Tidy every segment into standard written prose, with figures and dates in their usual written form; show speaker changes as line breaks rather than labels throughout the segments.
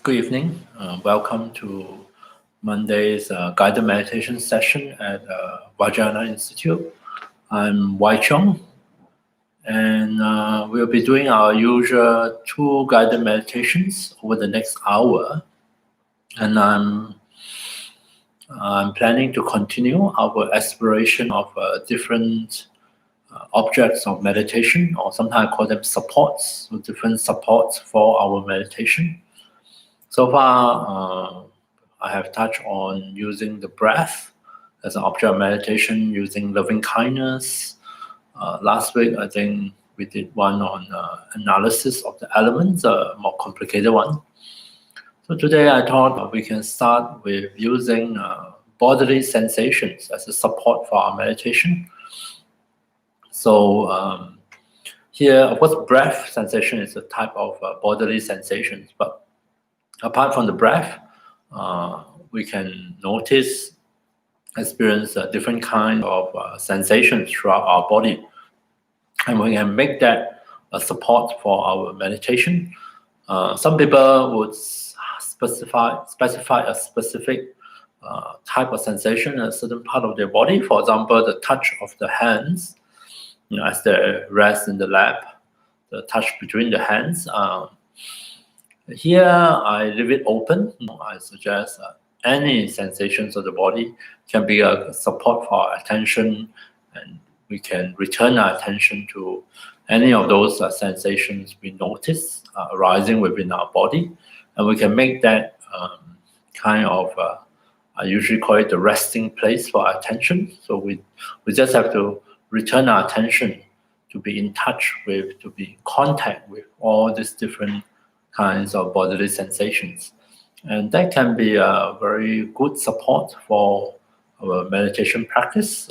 Good evening. Welcome to Monday's guided meditation session at Vajrayana Institute. I'm Wai Cheong, and we'll be doing our usual 2 guided meditations over the next hour. And I'm planning to continue our exploration of different objects of meditation, or sometimes I call them supports, so different supports for our meditation. So far, I have touched on using the breath as an object of meditation, using loving kindness. Last week, I think we did one on analysis of the elements, a more complicated one. So today I thought we can start with using bodily sensations as a support for our meditation. So here, of course, breath sensation is a type of bodily sensations, but apart from the breath, we can experience different kind of sensations throughout our body, and we can make that a support for our meditation. Some people would specify a specific type of sensation in a certain part of their body. For example, the touch of the hands, as they rest in the lap, the touch between the hands. Here, I leave it open. I suggest any sensations of the body can be a support for our attention, and we can return our attention to any of those sensations we notice arising within our body, and we can make that kind of, I usually call it the resting place for our attention. So we just have to return our attention to be in touch with, to be in contact with all these different kinds of bodily sensations. And that can be a very good support for our meditation practice.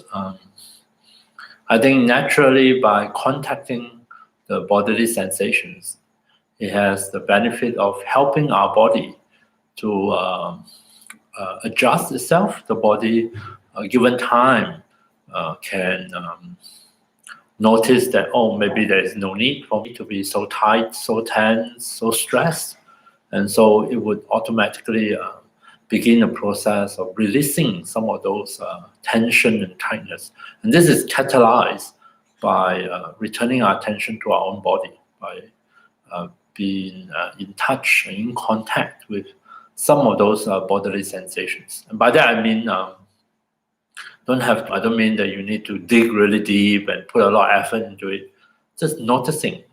I think naturally, by contacting the bodily sensations, it has the benefit of helping our body to adjust itself. The body, given time, can notice that, oh, maybe there is no need for me to be so tight, so tense, so stressed. And so it would automatically begin a process of releasing some of those tension and tightness. And this is catalyzed by returning our attention to our own body, by being in touch and in contact with some of those bodily sensations. And by that I mean, I don't mean that you need to dig really deep and put a lot of effort into it. Just noticing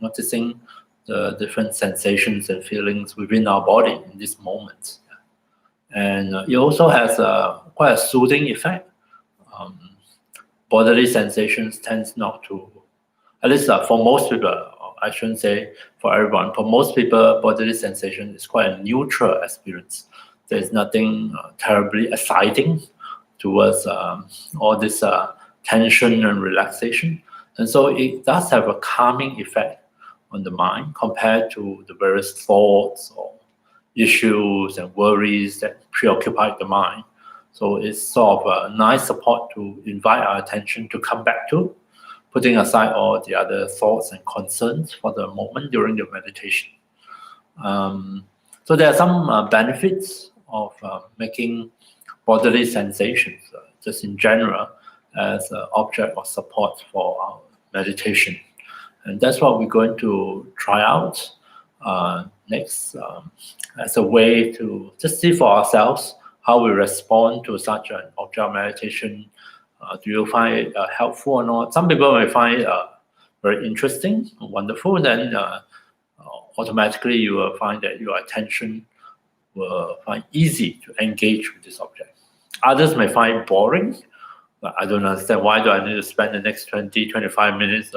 the different sensations and feelings within our body in this moment. And it also has quite a soothing effect. Bodily sensations tends not to, at least for most people, I shouldn't say for everyone, for most people, bodily sensation is quite a neutral experience. There's nothing terribly exciting towards all this tension and relaxation. And so it does have a calming effect on the mind compared to the various thoughts or issues and worries that preoccupy the mind. So it's sort of a nice support to invite our attention to come back to, putting aside all the other thoughts and concerns for the moment during the meditation. So there are some benefits of making bodily sensations, just in general, as an object of support for our meditation. And that's what we're going to try out next as a way to just see for ourselves how we respond to such an object of meditation. Do you find it helpful or not? Some people may find it very interesting, wonderful. Then automatically you will find that your attention will find easy to engage with this object. Others may find it boring. But I don't understand, why do I need to spend the next 20-25 minutes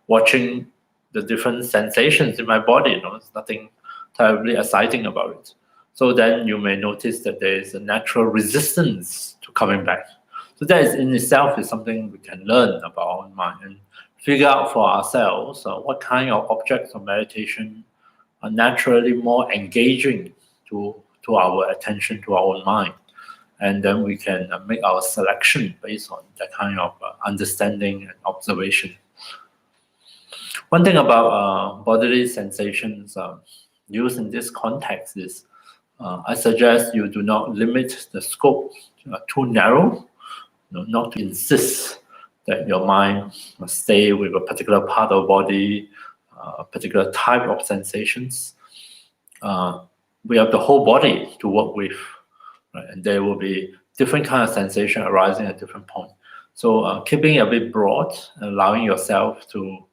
watching the different sensations in my body? There's nothing terribly exciting about it. So then you may notice that there is a natural resistance to coming back. So that is in itself is something we can learn about our own mind and figure out for ourselves what kind of objects of meditation are naturally more engaging to our attention, to our own mind. And then we can make our selection based on that kind of understanding and observation. One thing about bodily sensations used in this context is I suggest you do not limit the scope too narrow, not to insist that your mind must stay with a particular part of the body, a particular type of sensations. We have the whole body to work with, right? And there will be different kind of sensation arising at different points. So keeping it a bit broad, allowing yourself to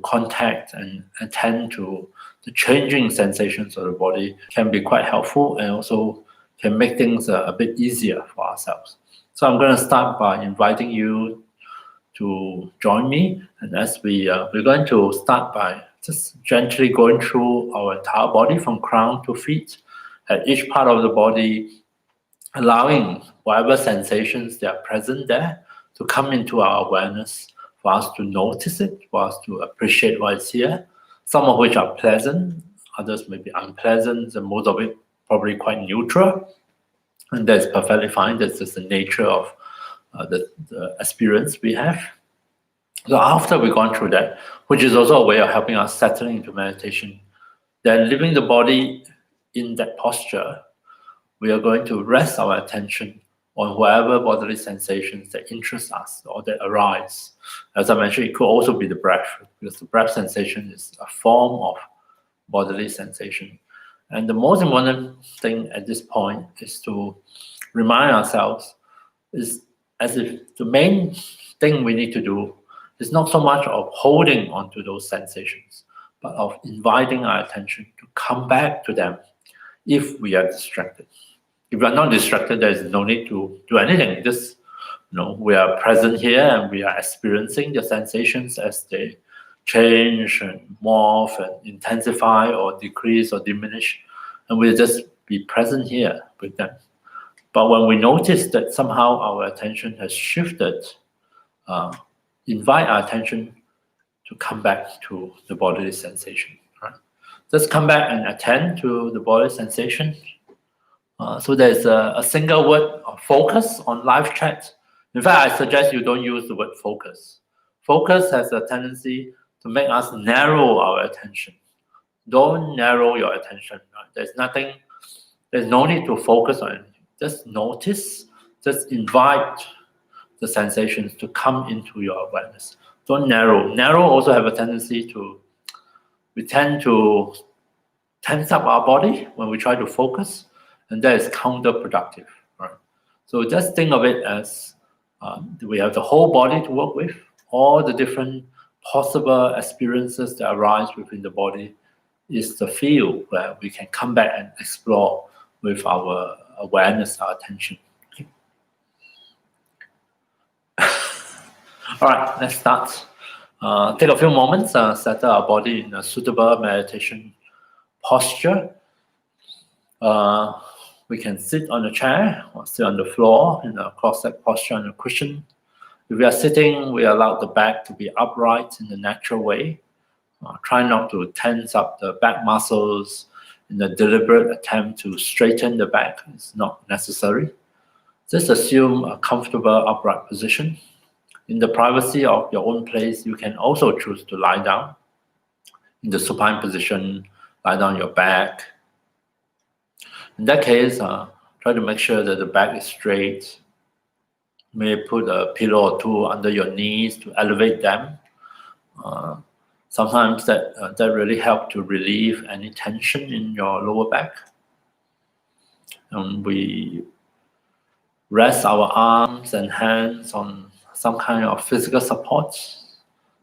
contact and attend to the changing sensations of the body can be quite helpful, and also can make things a bit easier for ourselves. So I'm going to start by inviting you to join me, and as we're going to start by just gently going through our entire body from crown to feet, at each part of the body, allowing whatever sensations that are present there to come into our awareness, for us to notice it, for us to appreciate what is here, some of which are pleasant, others may be unpleasant, and most of it probably quite neutral. And that's perfectly fine. That's just the nature of the experience we have. So after we've gone through that, which is also a way of helping us settling into meditation, then leaving the body in that posture, we are going to rest our attention on whatever bodily sensations that interest us or that arise. As I mentioned, it could also be the breath, because the breath sensation is a form of bodily sensation. And the most important thing at this point is to remind ourselves is as if the main thing we need to do is not so much of holding onto those sensations, but of inviting our attention to come back to them if we are distracted. If we are not distracted, there is no need to do anything. Just, we are present here and we are experiencing the sensations as they change and morph and intensify or decrease or diminish, and we'll just be present here with them. But when we notice that somehow our attention has shifted, invite our attention to come back to the bodily sensation. Right? Just come back and attend to the bodily sensation. So there's a single word of focus on live chat. In fact, I suggest you don't use the word focus. Focus has a tendency to make us narrow our attention. Don't narrow your attention. Right? There's no need to focus on anything. Just notice, just invite the sensations to come into your awareness. Don't narrow. Narrow also have a tendency we tend to tense up our body when we try to focus, and that is counterproductive. Right? So just think of it as we have the whole body to work with, all the different possible experiences that arise within the body is the field where we can come back and explore with our awareness, our attention. Okay. All right, let's start. Take a few moments, settle our body in a suitable meditation posture. We can sit on a chair or sit on the floor in a cross-legged posture on a cushion. If we are sitting, we allow the back to be upright in the natural way. Try not to tense up the back muscles in a deliberate attempt to straighten the back. It's not necessary. Just assume a comfortable upright position. In the privacy of your own place, you can also choose to lie down. In the supine position, lie down your back. In that case, try to make sure that the back is straight. You may put a pillow or two under your knees to elevate them. Sometimes that really helps to relieve any tension in your lower back. And we rest our arms and hands on some kind of physical support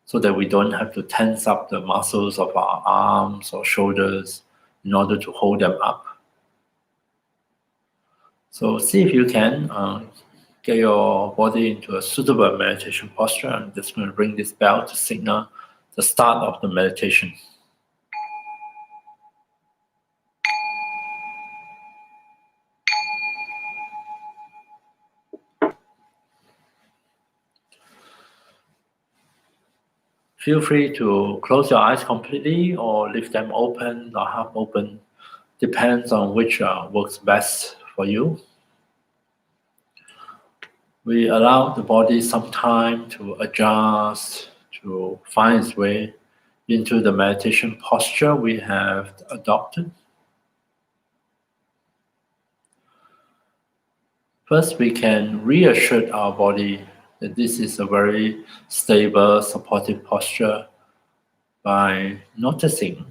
so that we don't have to tense up the muscles of our arms or shoulders in order to hold them up. So see if you can get your body into a suitable meditation posture. I'm just going to ring this bell to signal the start of the meditation. Feel free to close your eyes completely or leave them open or half open. Depends on which works best for you. We allow the body some time to adjust, to find its way into the meditation posture we have adopted. First, we can reassure our body that this is a very stable, supportive posture by noticing,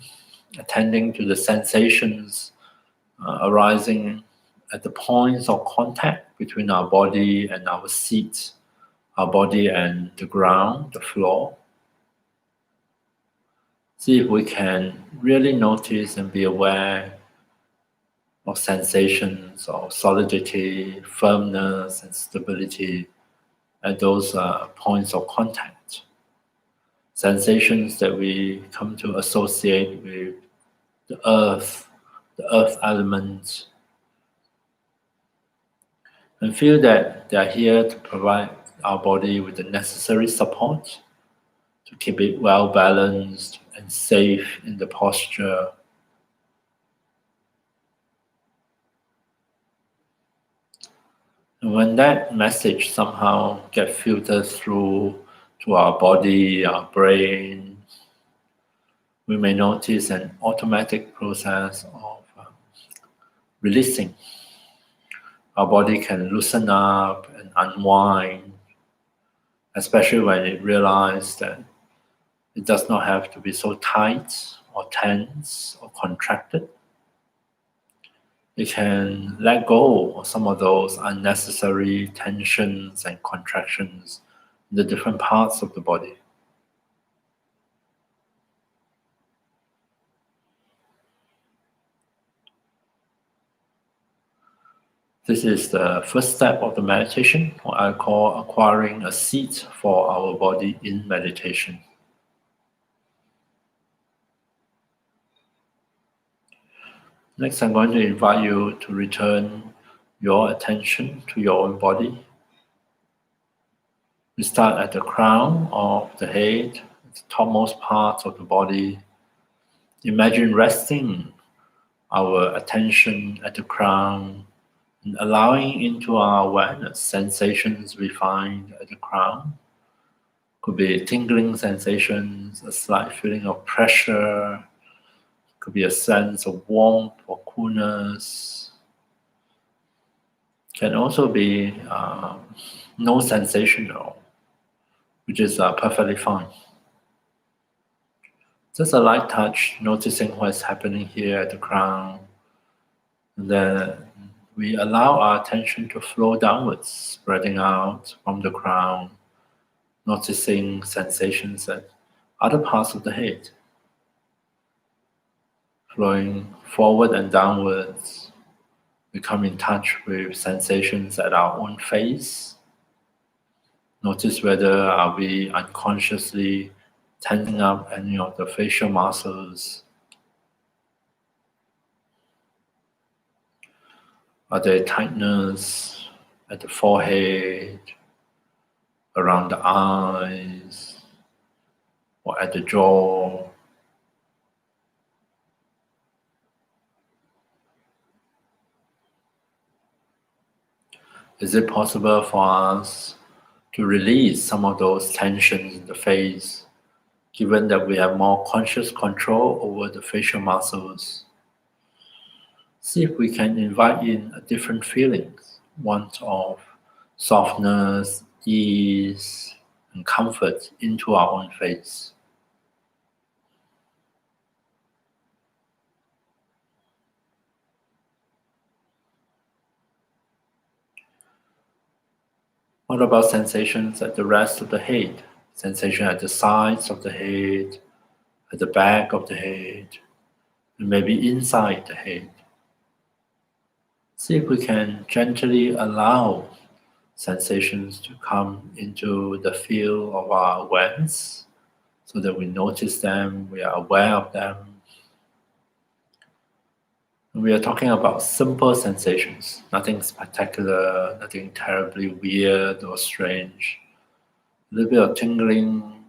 attending to the sensations arising at the points of contact between our body and our seat, our body and the ground, the floor. See if we can really notice and be aware of sensations of solidity, firmness, and stability at those points of contact. Sensations that we come to associate with the earth element, and feel that they are here to provide our body with the necessary support to keep it well balanced and safe in the posture. And when that message somehow gets filtered through to our body, our brain, we may notice an automatic process of releasing. Our body can loosen up and unwind, especially when it realizes that it does not have to be so tight or tense or contracted. It can let go of some of those unnecessary tensions and contractions in the different parts of the body. This is the first step of the meditation, what I call acquiring a seat for our body in meditation. Next, I'm going to invite you to return your attention to your own body. We start at the crown of the head, the topmost part of the body. Imagine resting our attention at the crown and allowing into our awareness sensations we find at the crown. Could be tingling sensations, a slight feeling of pressure, could be a sense of warmth or coolness. Can also be no sensation at all, which is perfectly fine. Just a light touch, noticing what's happening here at the crown. And then we allow our attention to flow downwards, spreading out from the crown, noticing sensations at other parts of the head, flowing forward and downwards. We come in touch with sensations at our own face. Notice whether are we unconsciously tensing up any of the facial muscles. Are there tightness at the forehead, around the eyes, or at the jaw? Is it possible for us to release some of those tensions in the face, given that we have more conscious control over the facial muscles? See if we can invite in a different feelings, one of softness, ease, and comfort into our own face. What about sensations at the rest of the head? Sensation at the sides of the head, at the back of the head, and maybe inside the head. See if we can gently allow sensations to come into the field of our awareness so that we notice them, we are aware of them. We are talking about simple sensations, nothing spectacular, nothing terribly weird or strange. A little bit of tingling,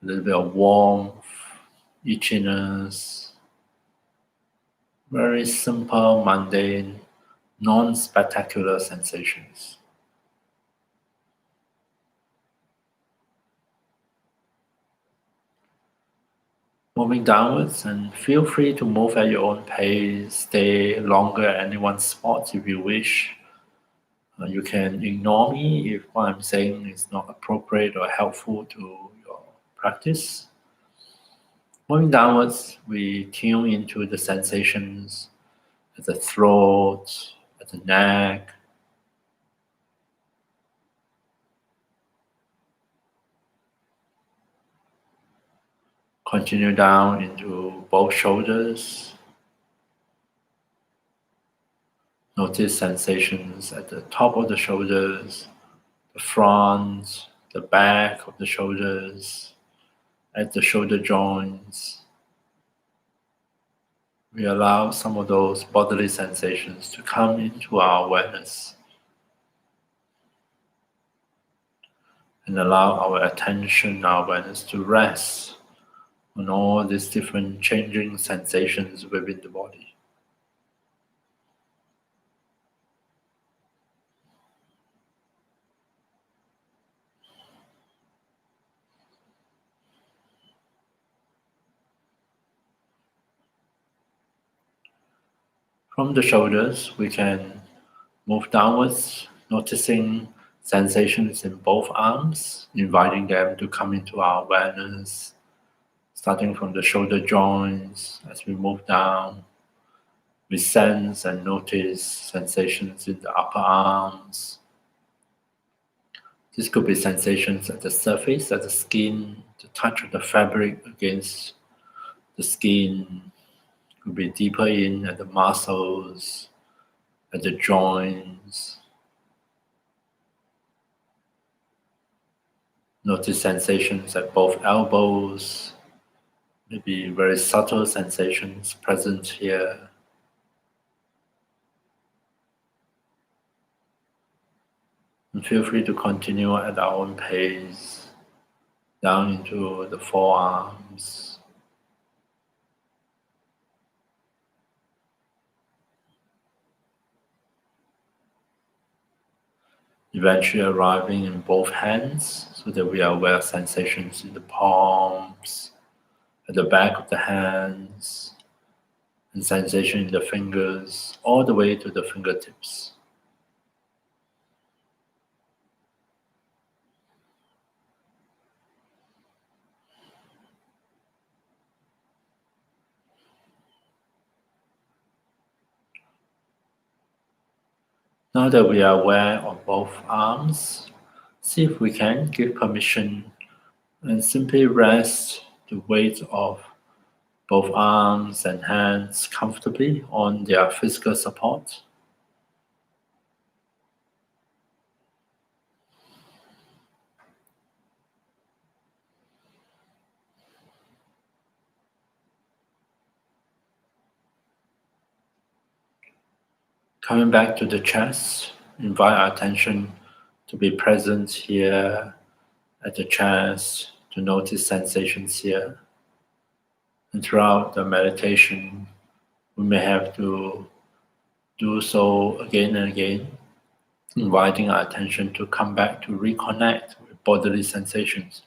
a little bit of warmth, itchiness. Very simple, mundane, non-spectacular sensations. Moving downwards, and feel free to move at your own pace, stay longer at any one spot if you wish. You can ignore me if what I'm saying is not appropriate or helpful to your practice. Moving downwards, we tune into the sensations at the throat, at the neck. Continue down into both shoulders. Notice sensations at the top of the shoulders, the front, the back of the shoulders, at the shoulder joints. We allow some of those bodily sensations to come into our awareness and allow our attention, our awareness to rest on all these different changing sensations within the body. From the shoulders, we can move downwards, noticing sensations in both arms, inviting them to come into our awareness, starting from the shoulder joints. As we move down, we sense and notice sensations in the upper arms. This could be sensations at the surface, at the skin, the touch of the fabric against the skin. Could be deeper in at the muscles, at the joints. Notice sensations at both elbows, maybe very subtle sensations present here. And feel free to continue at our own pace, down into the forearms. Eventually arriving in both hands so that we are aware of sensations in the palms, at the back of the hands, and sensation in the fingers, all the way to the fingertips. Now that we are aware of both arms, see if we can give permission and simply rest the weight of both arms and hands comfortably on their physical support. Coming back to the chest, invite our attention to be present here at the chest, to notice sensations here. And throughout the meditation, we may have to do so again and again, inviting our attention to come back to reconnect with bodily sensations.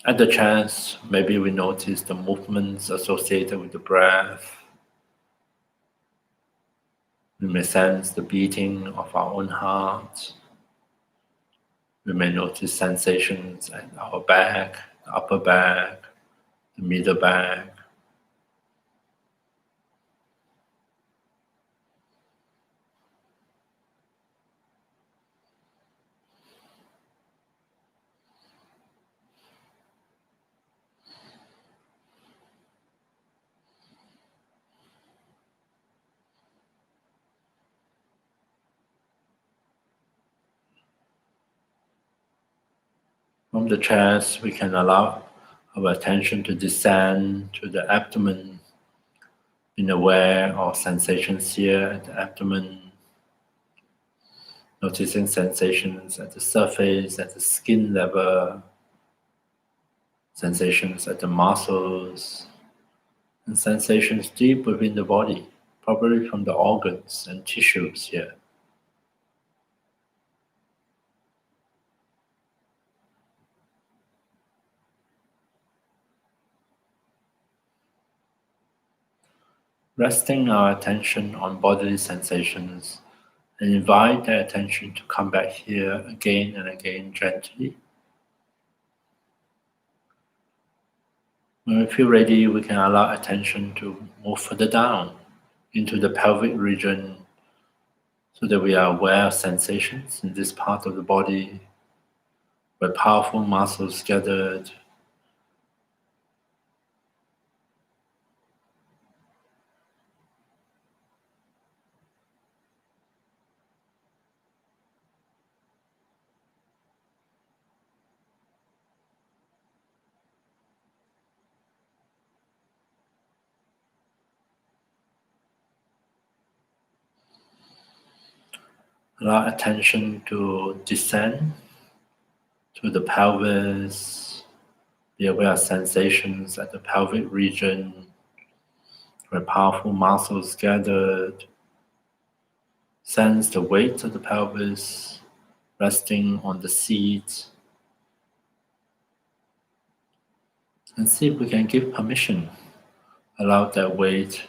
At the chest, maybe we notice the movements associated with the breath. We may sense the beating of our own heart. We may notice sensations at our back, the upper back, the middle back. From the chest, we can allow our attention to descend to the abdomen, being aware of sensations here at the abdomen, noticing sensations at the surface, at the skin level, sensations at the muscles, and sensations deep within the body, probably from the organs and tissues here. Resting our attention on bodily sensations and invite the attention to come back here again and again gently. When we feel ready, we can allow attention to move further down into the pelvic region so that we are aware of sensations in this part of the body where powerful muscles gathered. Allow attention to descend to the pelvis. Be aware of sensations at the pelvic region where powerful muscles gathered. Sense the weight of the pelvis resting on the seat. And see if we can give permission. Allow that weight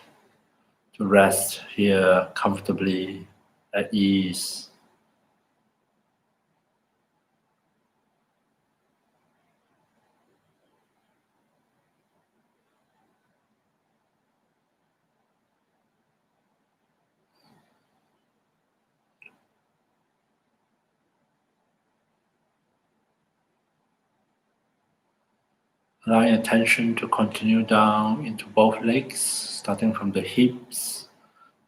to rest here comfortably at ease. Allowing attention to continue down into both legs, starting from the hips.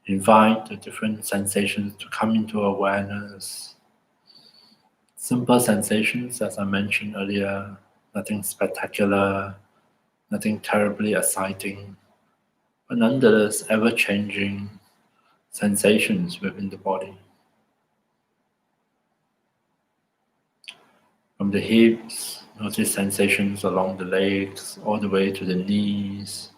Invite the different sensations to come into awareness. Simple sensations, as I mentioned earlier, nothing spectacular, nothing terribly exciting, but nonetheless ever-changing sensations within the body. From the hips, notice sensations along the legs, all the way to the knees.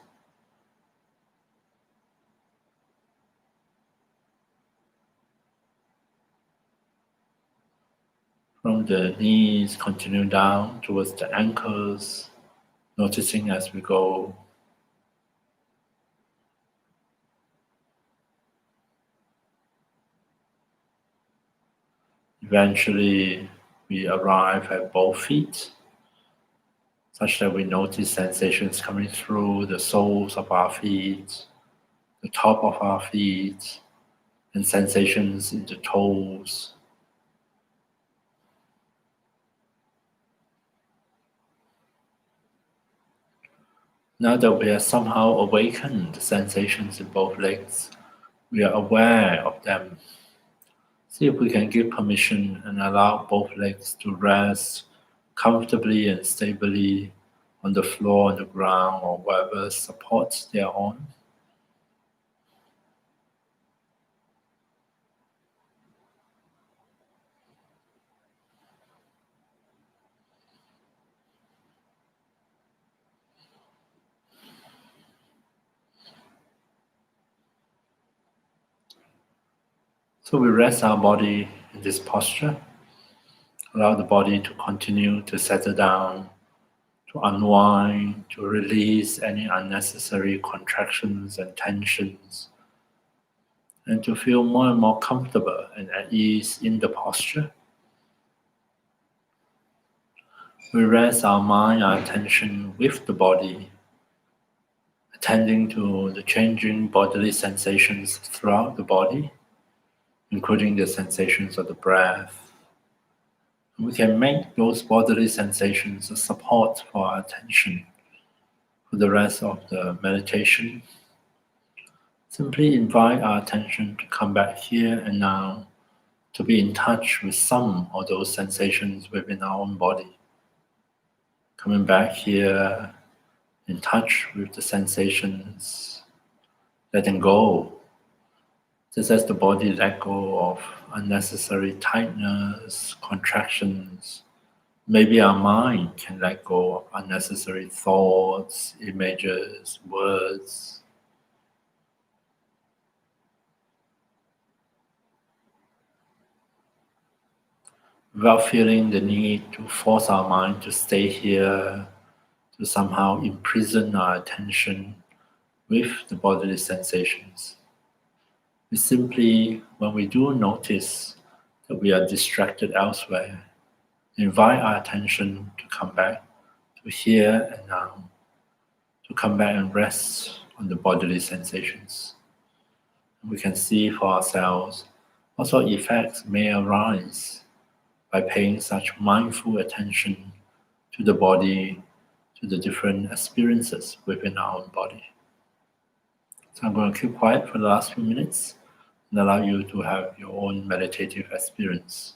From the knees, continue down towards the ankles, noticing as we go. Eventually, we arrive at both feet, such that we notice sensations coming through the soles of our feet, the top of our feet, and sensations in the toes. Now that we have somehow awakened the sensations in both legs, we are aware of them. See if we can give permission and allow both legs to rest comfortably and stably on the floor, on the ground, or whatever supports they are on. So we rest our body in this posture. Allow the body to continue to settle down, to unwind, to release any unnecessary contractions and tensions, and to feel more and more comfortable and at ease in the posture. We rest our mind, our attention with the body, attending to the changing bodily sensations throughout the body, including the sensations of the breath. We can make those bodily sensations a support for our attention for the rest of the meditation. Simply invite our attention to come back here and now, to be in touch with some of those sensations within our own body. Coming back here, in touch with the sensations, letting go. Just as the body let go of unnecessary tightness, contractions, maybe our mind can let go of unnecessary thoughts, images, words. Without feeling the need to force our mind to stay here, to somehow imprison our attention with the bodily sensations. We simply, when we do notice that we are distracted elsewhere, invite our attention to come back to here and now, to come back and rest on the bodily sensations. We can see for ourselves what sort of effects may arise by paying such mindful attention to the body, to the different experiences within our own body. So I'm going to keep quiet for the last few minutes and allow you to have your own meditative experience.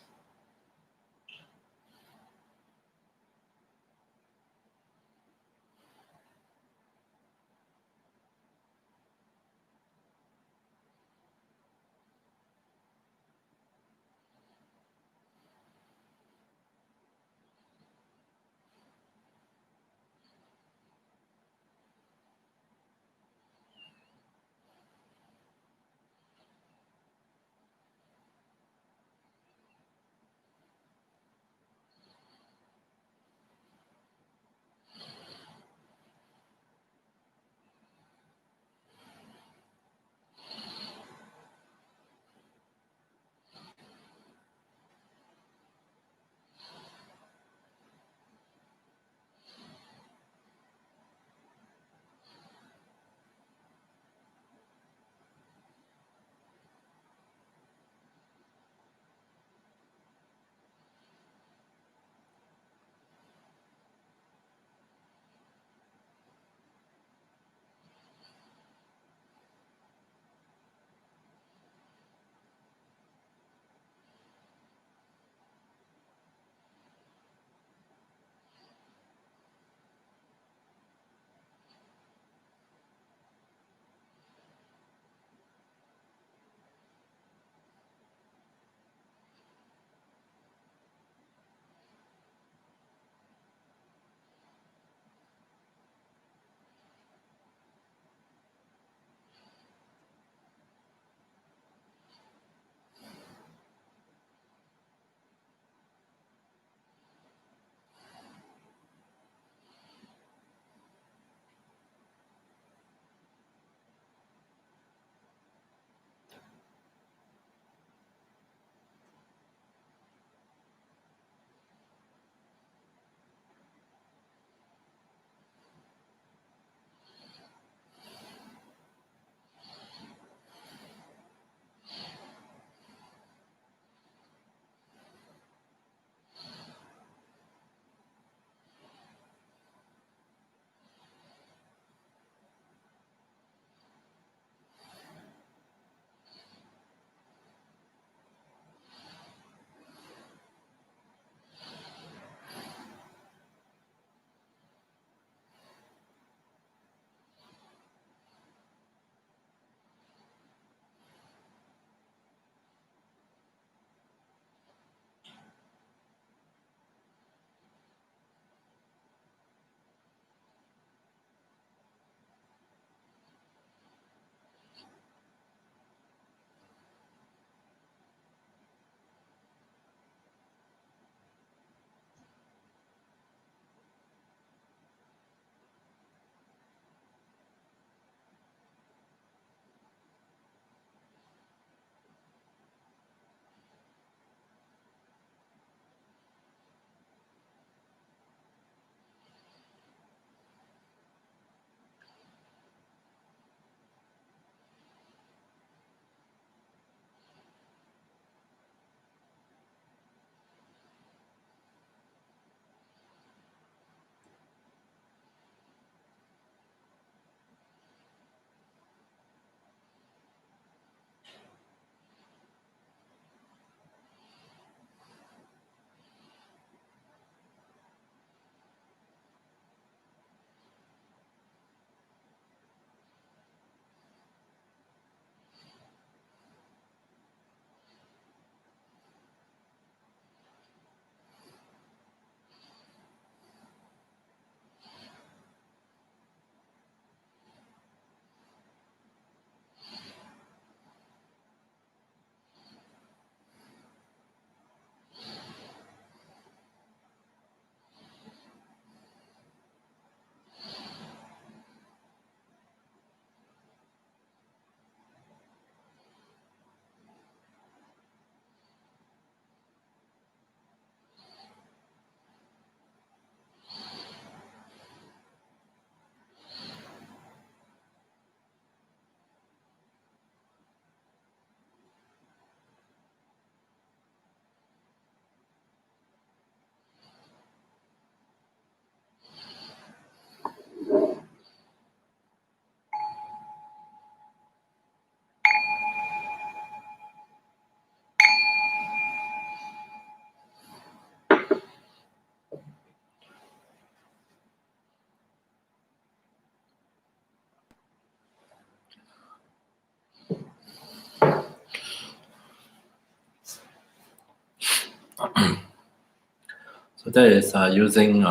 So that is using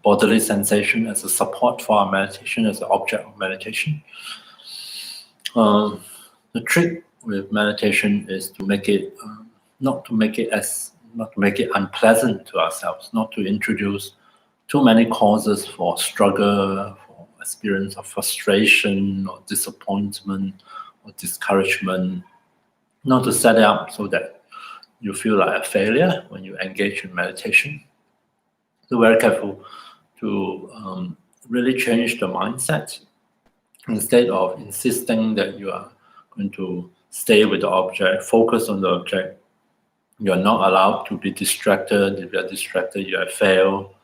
bodily sensation as a support for our meditation, as an object of meditation. The trick with meditation is to make it not to make it unpleasant to ourselves, not to introduce too many causes for struggle, for experience of frustration or disappointment or discouragement, not to set it up so that you feel like a failure when you engage in meditation. So very careful to really change the mindset. Instead of insisting that you are going to stay with the object, focus on the object, you are not allowed to be distracted. If you are distracted, you have failed.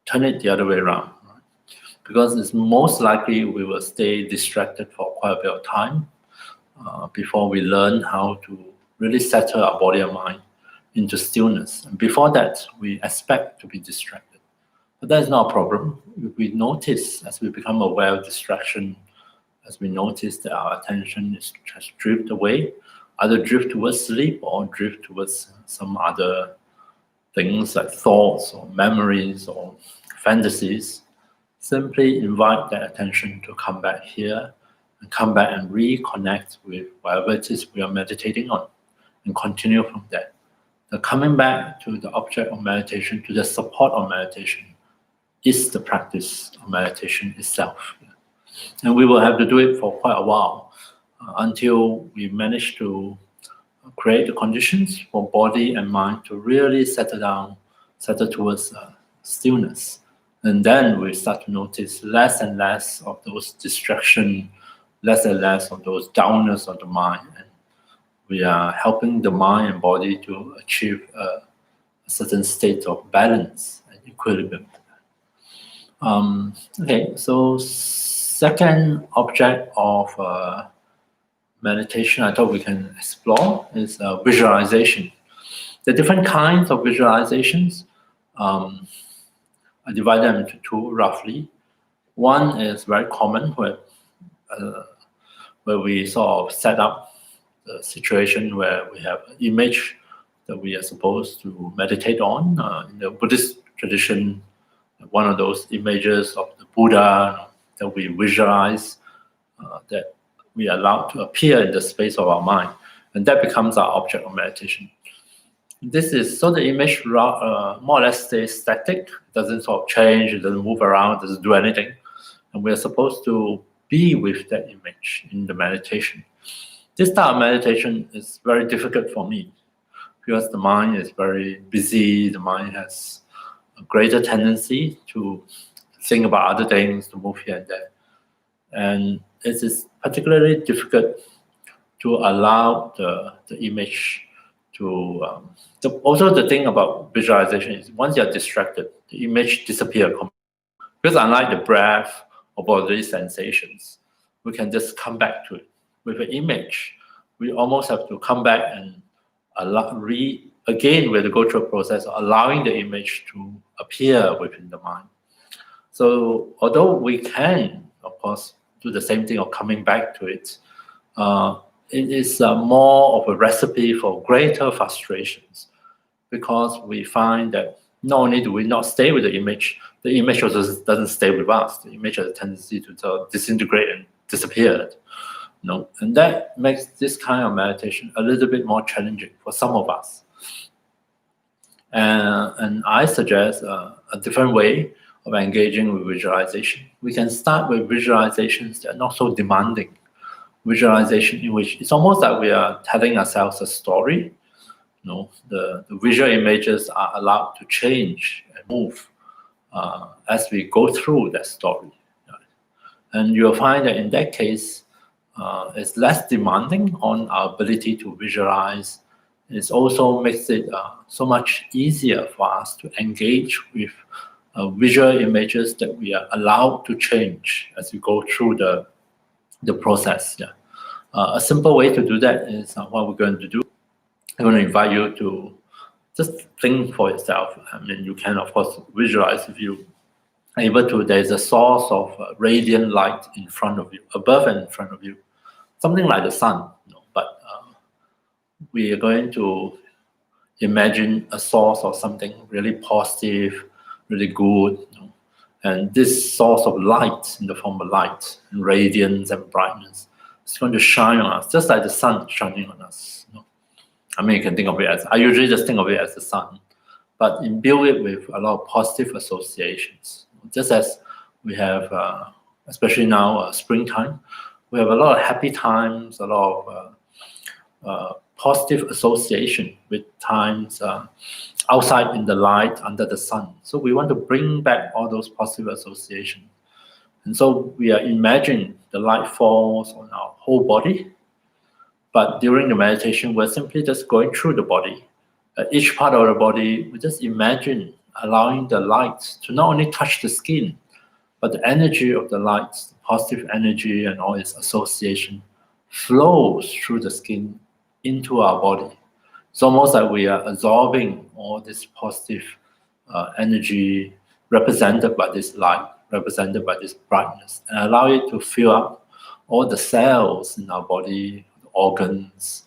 Turn it the other way around. Right? Because it's most likely we will stay distracted for quite a bit of time before we learn how to really settle our body and mind into stillness. And before that, we expect to be distracted. But that is not a problem. If we notice, as we become aware of distraction, as we notice that our attention is just drift away, either drift towards sleep or drift towards some other things like thoughts or memories or fantasies, simply invite that attention to come back here and come back and reconnect with whatever it is we are meditating on and continue from there. The coming back to the object of meditation, to the support of meditation, is the practice of meditation itself. And we will have to do it for quite a while until we manage to create the conditions for body and mind to really settle down, settle towards stillness. And then we start to notice less and less of those distractions, less and less of those downers of the mind. And we are helping the mind and body to achieve a certain state of balance and equilibrium. Okay, so second object of meditation I thought we can explore is visualization. The different kinds of visualizations, I divide them into two roughly. One is very common where we sort of set up the situation where we have an image that we are supposed to meditate on. In the Buddhist tradition, one of those images of the Buddha that we visualize, that we allow to appear in the space of our mind, and that becomes our object of meditation. This is so the image more or less stays static, doesn't sort of change, it doesn't move around, doesn't do anything, and we are supposed to be with that image in the meditation. This type of meditation is very difficult for me because the mind is very busy, the mind has a greater tendency to think about other things, to move here and there. And it is particularly difficult to allow the image to... also the thing about visualization is once you're distracted, the image disappears. Because unlike the breath or bodily sensations, we can just come back to it. With an image, we almost have to come back and again, we have to go through a process of allowing the image to appear within the mind. So although we can, of course, do the same thing of coming back to it, it is more of a recipe for greater frustrations because we find that not only do we not stay with the image also doesn't stay with us. The image has a tendency to disintegrate and disappear. And that makes this kind of meditation a little bit more challenging for some of us. And I suggest a different way of engaging with visualization. We can start with visualizations that are not so demanding. Visualization in which it's almost like we are telling ourselves a story. The visual images are allowed to change and move as we go through that story. And you'll find that in that case, it's less demanding on our ability to visualize. It also makes it so much easier for us to engage with visual images that we are allowed to change as we go through the process. A simple way to do that is what we're going to do. I'm going to invite you to just think for yourself. I mean, you can, of course, visualize if you are able to. There's a source of radiant light in front of you, above and in front of you, something like the sun. But we are going to imagine a source of something really positive, really good, and this source of light in the form of light and radiance and brightness is going to shine on us, just like the sun shining on us. I mean, you can think of it as, I usually just think of it as the sun, but imbue it with a lot of positive associations. Just as we have, especially now, springtime, we have a lot of happy times, a lot of positive association with times outside in the light, under the sun. So we want to bring back all those positive associations. And so we are imagining the light falls on our whole body. But during the meditation, we're simply just going through the body. Each part of the body, we just imagine allowing the light to not only touch the skin, but the energy of the light, the positive energy and all its association flows through the skin into our body. It's almost like we are absorbing all this positive energy represented by this light, represented by this brightness, and allow it to fill up all the cells in our body, the organs,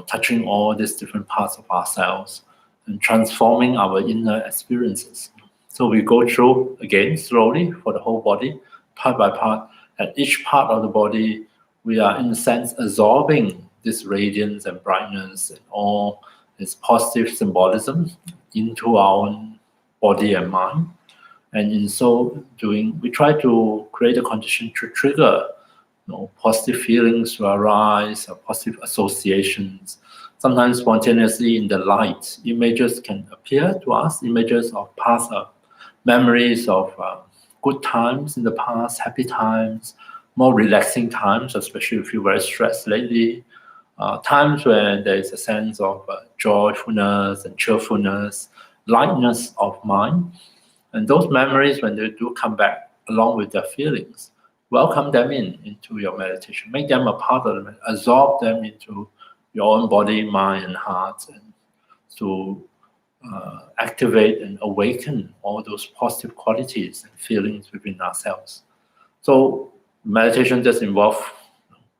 touching all these different parts of ourselves and transforming our inner experiences. So we go through again slowly for the whole body, part by part. At each part of the body, we are in a sense absorbing this radiance and brightness and all its positive symbolism into our own body and mind. And in so doing, we try to create a condition to trigger positive feelings to arise, positive associations. Sometimes spontaneously in the light, images can appear to us, images of past memories of good times in the past, happy times, more relaxing times, especially if you're very stressed lately, times when there is a sense of joyfulness and cheerfulness, lightness of mind. And those memories, when they do come back along with their feelings, welcome them into your meditation. Make them a part of it. Absorb them into your own body, mind, and heart, and to activate and awaken all those positive qualities and feelings within ourselves. So meditation just involves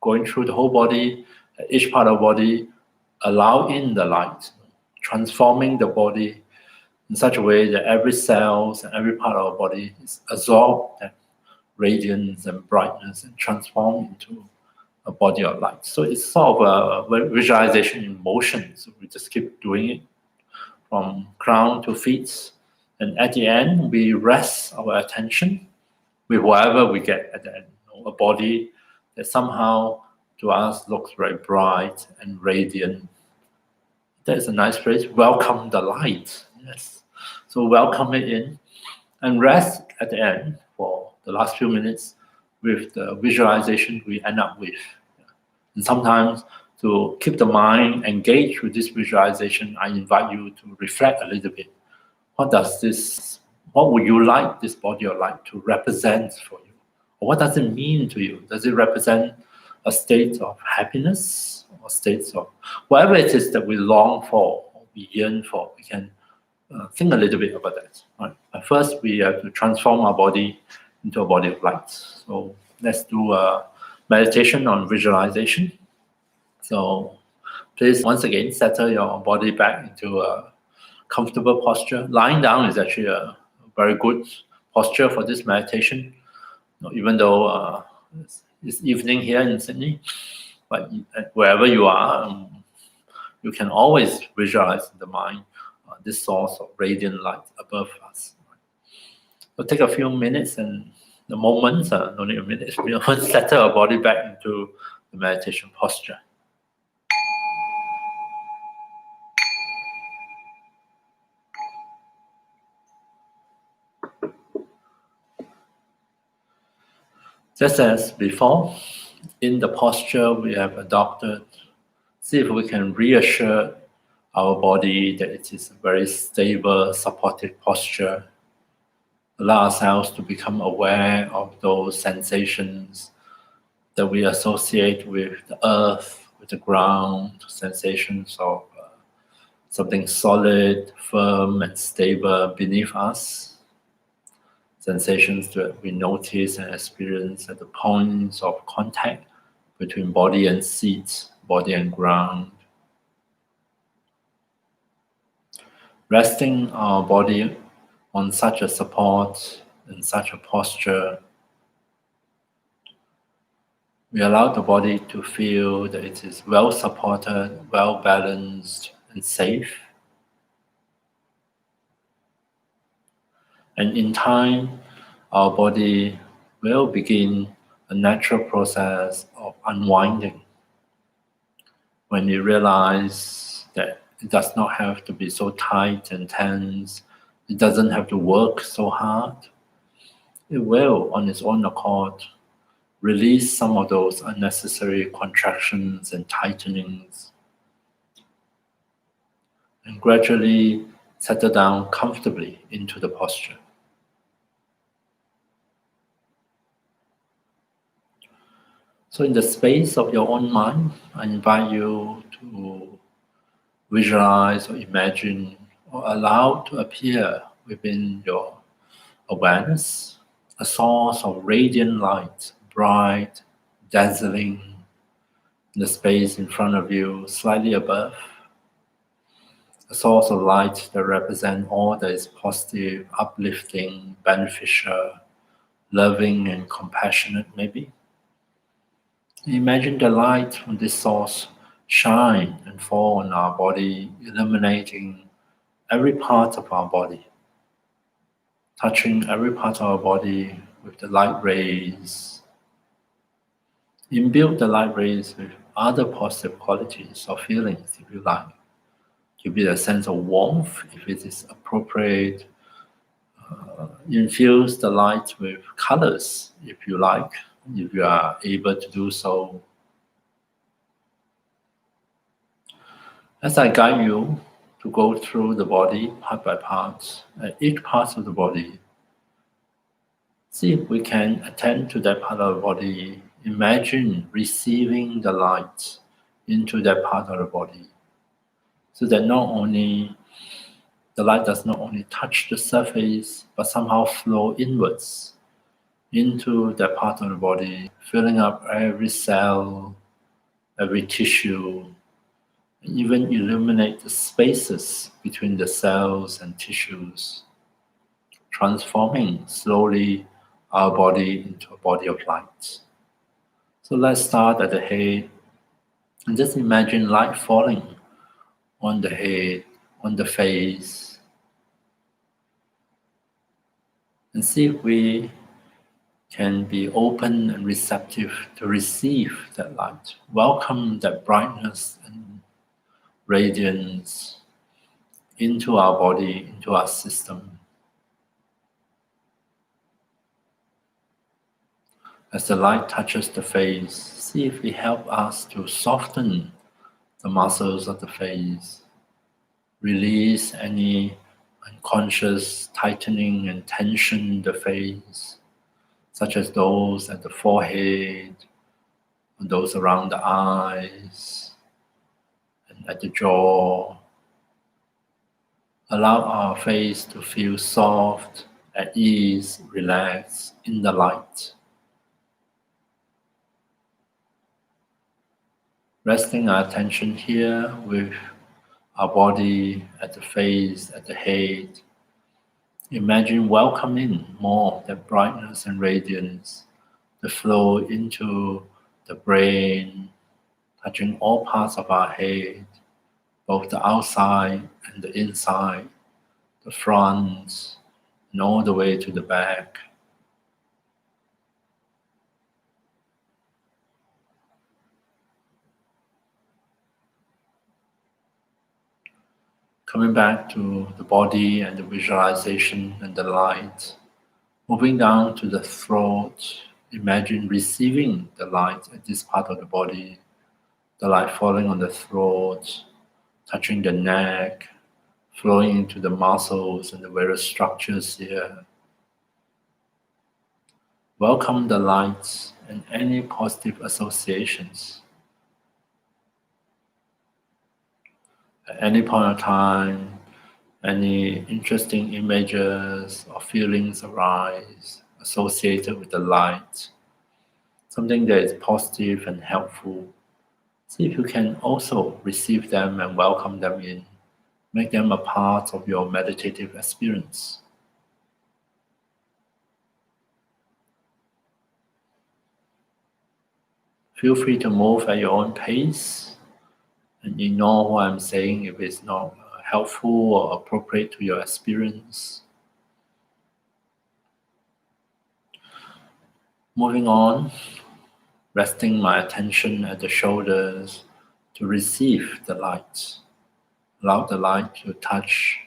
going through the whole body, each part of the body, allow in the light, transforming the body in such a way that every cell and every part of our body is absorbed that radiance and brightness and transformed into a body of light. So it's sort of a visualization in motion. So we just keep doing it from crown to feet. And at the end, we rest our attention with whatever we get at the end. A body that somehow to us looks very bright and radiant. That is a nice phrase. Welcome the light. Yes. So welcome it in and rest at the end for the last few minutes with the visualization we end up with. And sometimes to keep the mind engaged with this visualization, I invite you to reflect a little bit. What would you like this body of light to represent for you? Or what does it mean to you? Does it represent a state of happiness or states of whatever it is that we long for or we yearn for? We can think a little bit about that. Right? But first, we have to transform our body into a body of light. So let's do a meditation on visualization. So please, once again, settle your body back into a comfortable posture. Lying down is actually a very good posture for this meditation. Even though it's evening here in Sydney, but wherever you are, you can always visualize in the mind this source of radiant light above us. So take a few minutes and the moments, no need a minute, settle our body back into the meditation posture. Just as before, in the posture we have adopted, see if we can reassure our body that it is a very stable, supportive posture. Allow ourselves to become aware of those sensations that we associate with the earth, with the ground, sensations of something solid, firm, and stable beneath us. Sensations that we notice and experience at the points of contact between body and seat, body and ground. Resting our body on such a support, in such a posture, we allow the body to feel that it is well supported, well balanced, and safe. And in time, our body will begin a natural process of unwinding when you realize that it does not have to be so tight and tense, it doesn't have to work so hard. It will, on its own accord, release some of those unnecessary contractions and tightenings, and gradually settle down comfortably into the posture. So in the space of your own mind, I invite you to visualize or imagine or allow to appear within your awareness a source of radiant light, bright, dazzling, in the space in front of you, slightly above. A source of light that represents all that is positive, uplifting, beneficial, loving, and compassionate, maybe. Imagine the light from this source shine and fall on our body, illuminating every part of our body, touching every part of our body with the light rays. Imbue the light rays with other positive qualities or feelings, if you like. Give it a sense of warmth, if it is appropriate. Infuse the light with colors, if you like, if you are able to do so. As I guide you to go through the body part by part, at each part of the body, see if we can attend to that part of the body. Imagine receiving the light into that part of the body, so that not only the light does not only touch the surface, but somehow flow inwards into that part of the body, filling up every cell, every tissue, and even illuminate the spaces between the cells and tissues, transforming slowly our body into a body of light. So let's start at the head and just imagine light falling on the head, on the face, and see if we can be open and receptive to receive that light. Welcome that brightness and radiance into our body, into our system. As the light touches the face, see if it helps us to soften the muscles of the face, release any unconscious tightening and tension in the face, such as those at the forehead, and those around the eyes, and at the jaw. Allow our face to feel soft, at ease, relaxed in the light. Resting our attention here with our body at the face, at the head. Imagine welcoming more of that brightness and radiance to flow into the brain, touching all parts of our head, both the outside and the inside, the front, and all the way to the back. Coming back to the body and the visualization and the light, moving down to the throat, imagine receiving the light at this part of the body, the light falling on the throat, touching the neck, flowing into the muscles and the various structures here. Welcome the light and any positive associations. At any point of time, any interesting images or feelings arise associated with the light, something that is positive and helpful. See if you can also receive them and welcome them in Make them a part of your meditative experience. Feel free to move at your own pace and ignore what I'm saying if it's not helpful or appropriate to your experience. Moving on, resting my attention at the shoulders to receive the light. Allow the light to touch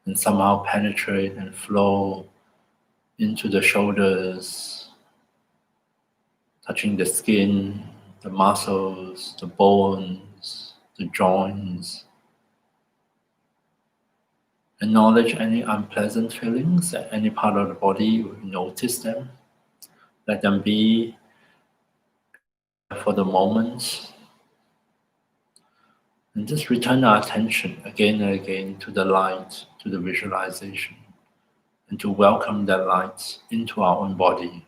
and somehow penetrate and flow into the shoulders, touching the skin, the muscles, the bones, the joints. Acknowledge any unpleasant feelings at any part of the body. Notice them. Let them be for the moment. And just return our attention again and again to the light, to the visualization, and to welcome that light into our own body,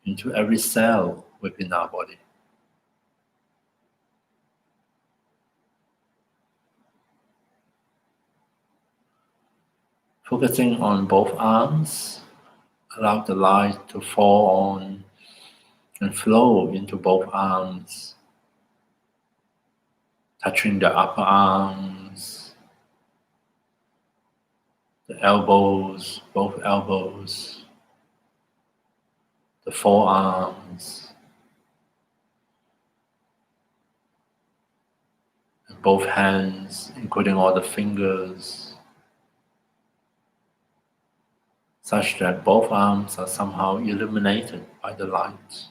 into every cell within our body. Focusing on both arms, allow the light to fall on and flow into both arms, touching the upper arms, the elbows, both elbows, the forearms, and both hands, including all the fingers, such that both arms are somehow illuminated by the light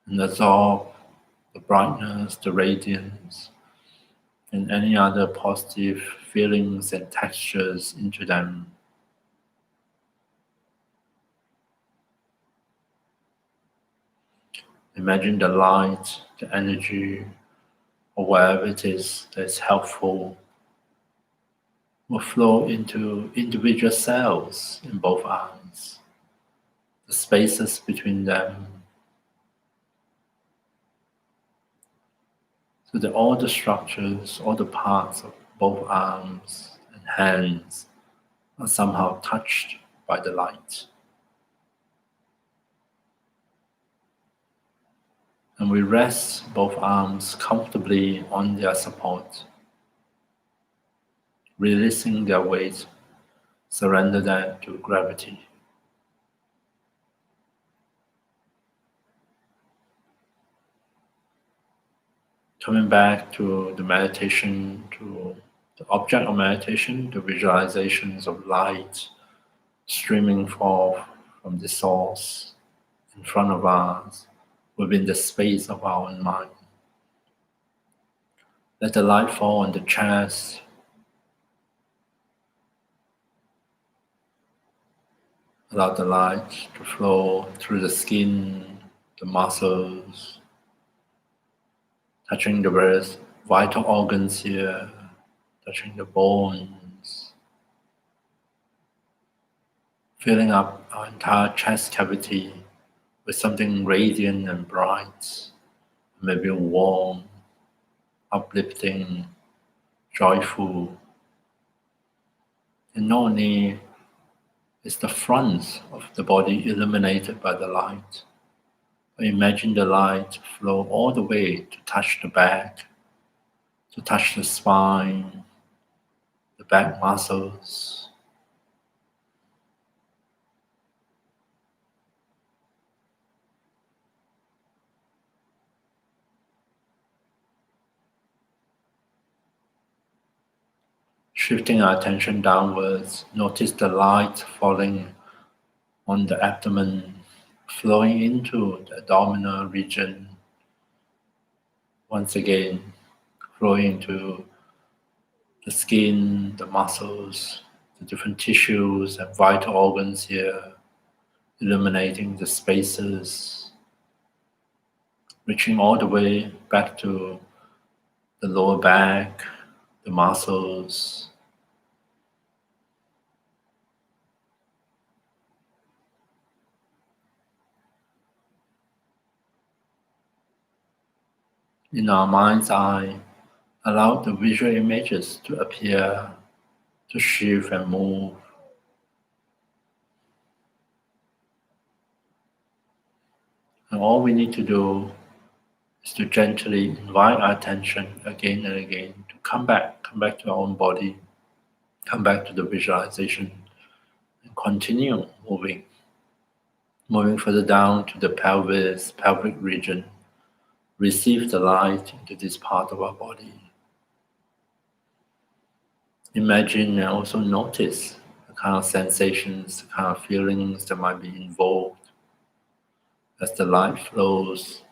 and absorb the brightness, the radiance, and any other positive feelings and textures into them. Imagine the light, the energy, or whatever it is that's helpful will flow into individual cells in both arms, the spaces between them, so that all the structures, all the parts of both arms and hands are somehow touched by the light. And we rest both arms comfortably on their support, releasing their weight, surrender that to gravity. Coming back to the meditation, to the object of meditation, the visualizations of light streaming forth from the source in front of us, within the space of our own mind. Let the light fall on the chest, allow the light to flow through the skin, the muscles, touching the various vital organs here, touching the bones, filling up our entire chest cavity with something radiant and bright, maybe warm, uplifting, joyful. And not only is the front of the body illuminated by the light, but imagine the light flow all the way to touch the back, to touch the spine, the back muscles. Shifting our attention downwards, notice the light falling on the abdomen, flowing into the abdominal region. Once again, flowing into the skin, the muscles, the different tissues and vital organs here, illuminating the spaces, reaching all the way back to the lower back, the muscles. In our mind's eye, Allow the visual images to appear, to shift and move. And all we need to do is to gently invite our attention again and again to come back to our own body, come back to the visualization, and continue moving further down to the pelvis, pelvic region. Receive the light into this part of our body. Imagine and also notice the kind of sensations, the kind of feelings that might be involved as the light flows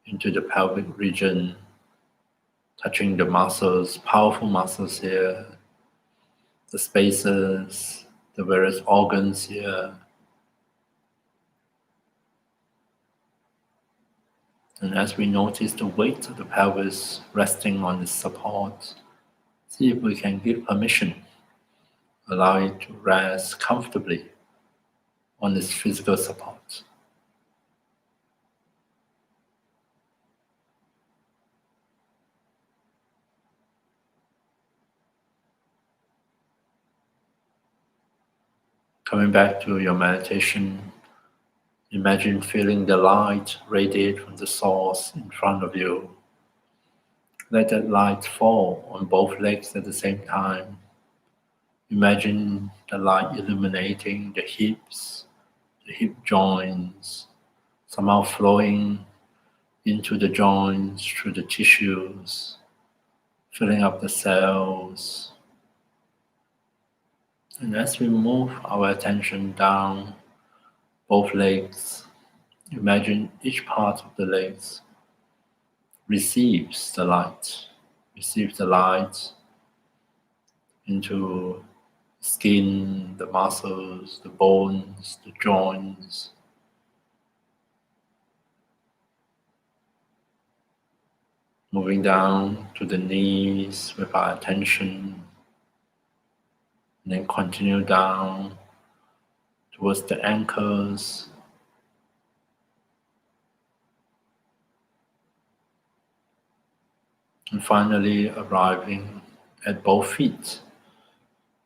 into the pelvic region, touching the muscles, powerful muscles here, the spaces, the various organs here. And as we notice the weight of the pelvis resting on this support, see if we can give permission, allow it to rest comfortably on this physical support. Coming back to your meditation, imagine feeling the light radiate from the source in front of you. Let that light fall on both legs at the same time. Imagine the light illuminating the hips, the hip joints, somehow flowing into the joints through the tissues, filling up the cells. And as we move our attention down both legs, imagine each part of the legs receives the light into the skin, the muscles, the bones, the joints. Moving down to the knees with our attention, and then continue down towards the ankles, and finally arriving at both feet.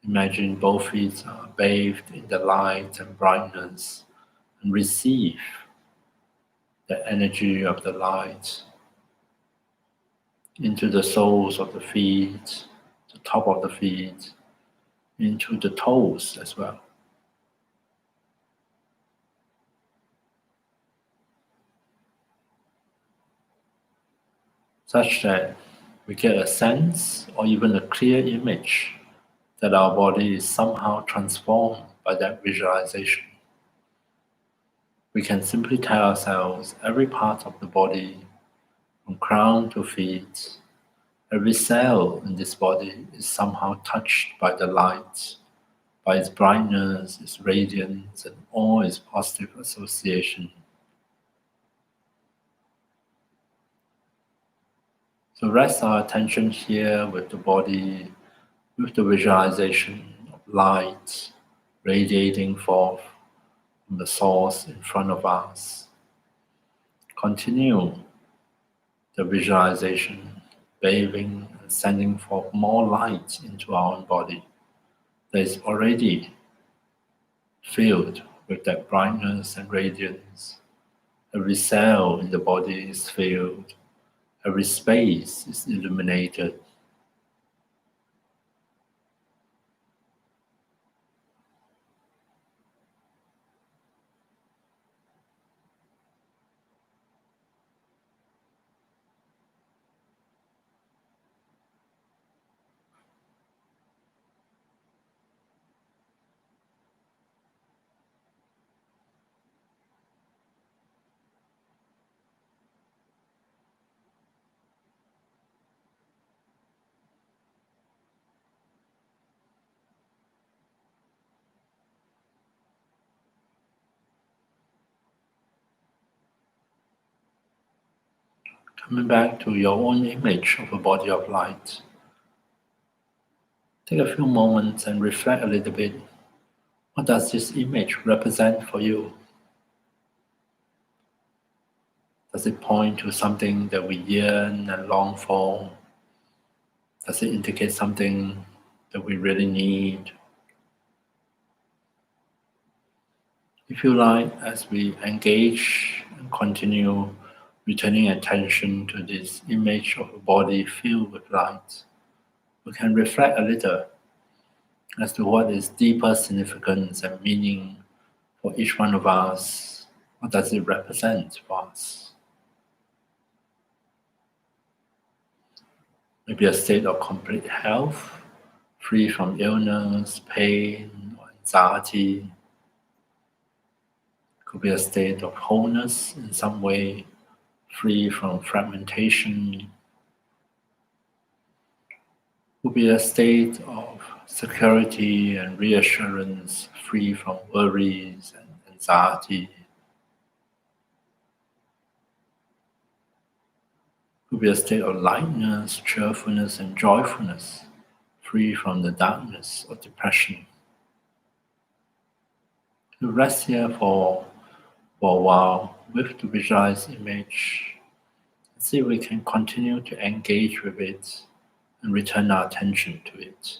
Imagine both feet are bathed in the light and brightness and receive the energy of the light into the soles of the feet, the top of the feet, into the toes as well. Such that we get a sense or even a clear image that our body is somehow transformed by that visualization. We can simply tell ourselves every part of the body, from crown to feet, every cell in this body is somehow touched by the light, by its brightness, its radiance, and all its positive association. So rest our attention here with the body, with the visualization of light radiating forth from the source in front of us. Continue the visualization, bathing and sending forth more light into our own body that is already filled with that brightness and radiance. Every cell in the body is filled, every space is illuminated. Coming back to your own image of a body of light. Take a few moments and reflect a little bit. What does this image represent for you? Does it point to something that we yearn and long for? Does it indicate something that we really need? If you like, as we engage and continue returning attention to this image of a body filled with light, we can reflect a little as to what is deeper significance and meaning for each one of us. What does it represent for us? Maybe a state of complete health, free from illness, pain, or anxiety. Could be a state of wholeness in some way, free from fragmentation. Could be a state of security and reassurance, free from worries and anxiety. Could be a state of lightness, cheerfulness, and joyfulness, free from the darkness or depression. To rest here for a while with the visualized image, see if we can continue to engage with it and return our attention to it.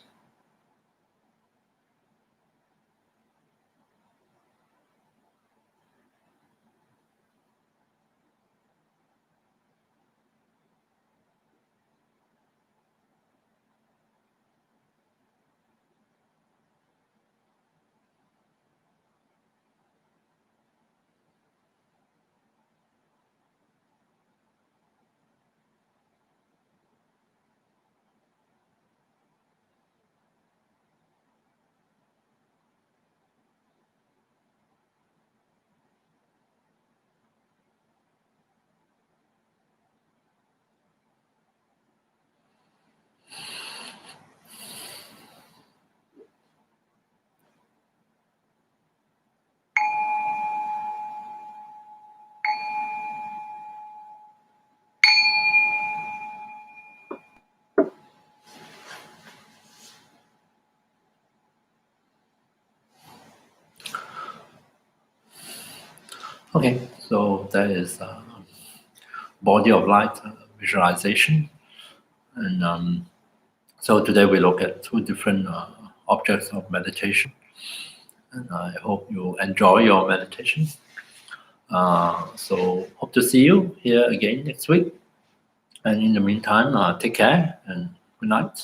Okay, so that is body of light visualization. And so today we look at two different objects of meditation. And I hope you enjoy your meditation. So hope to see you here again next week. And in the meantime, take care and good night.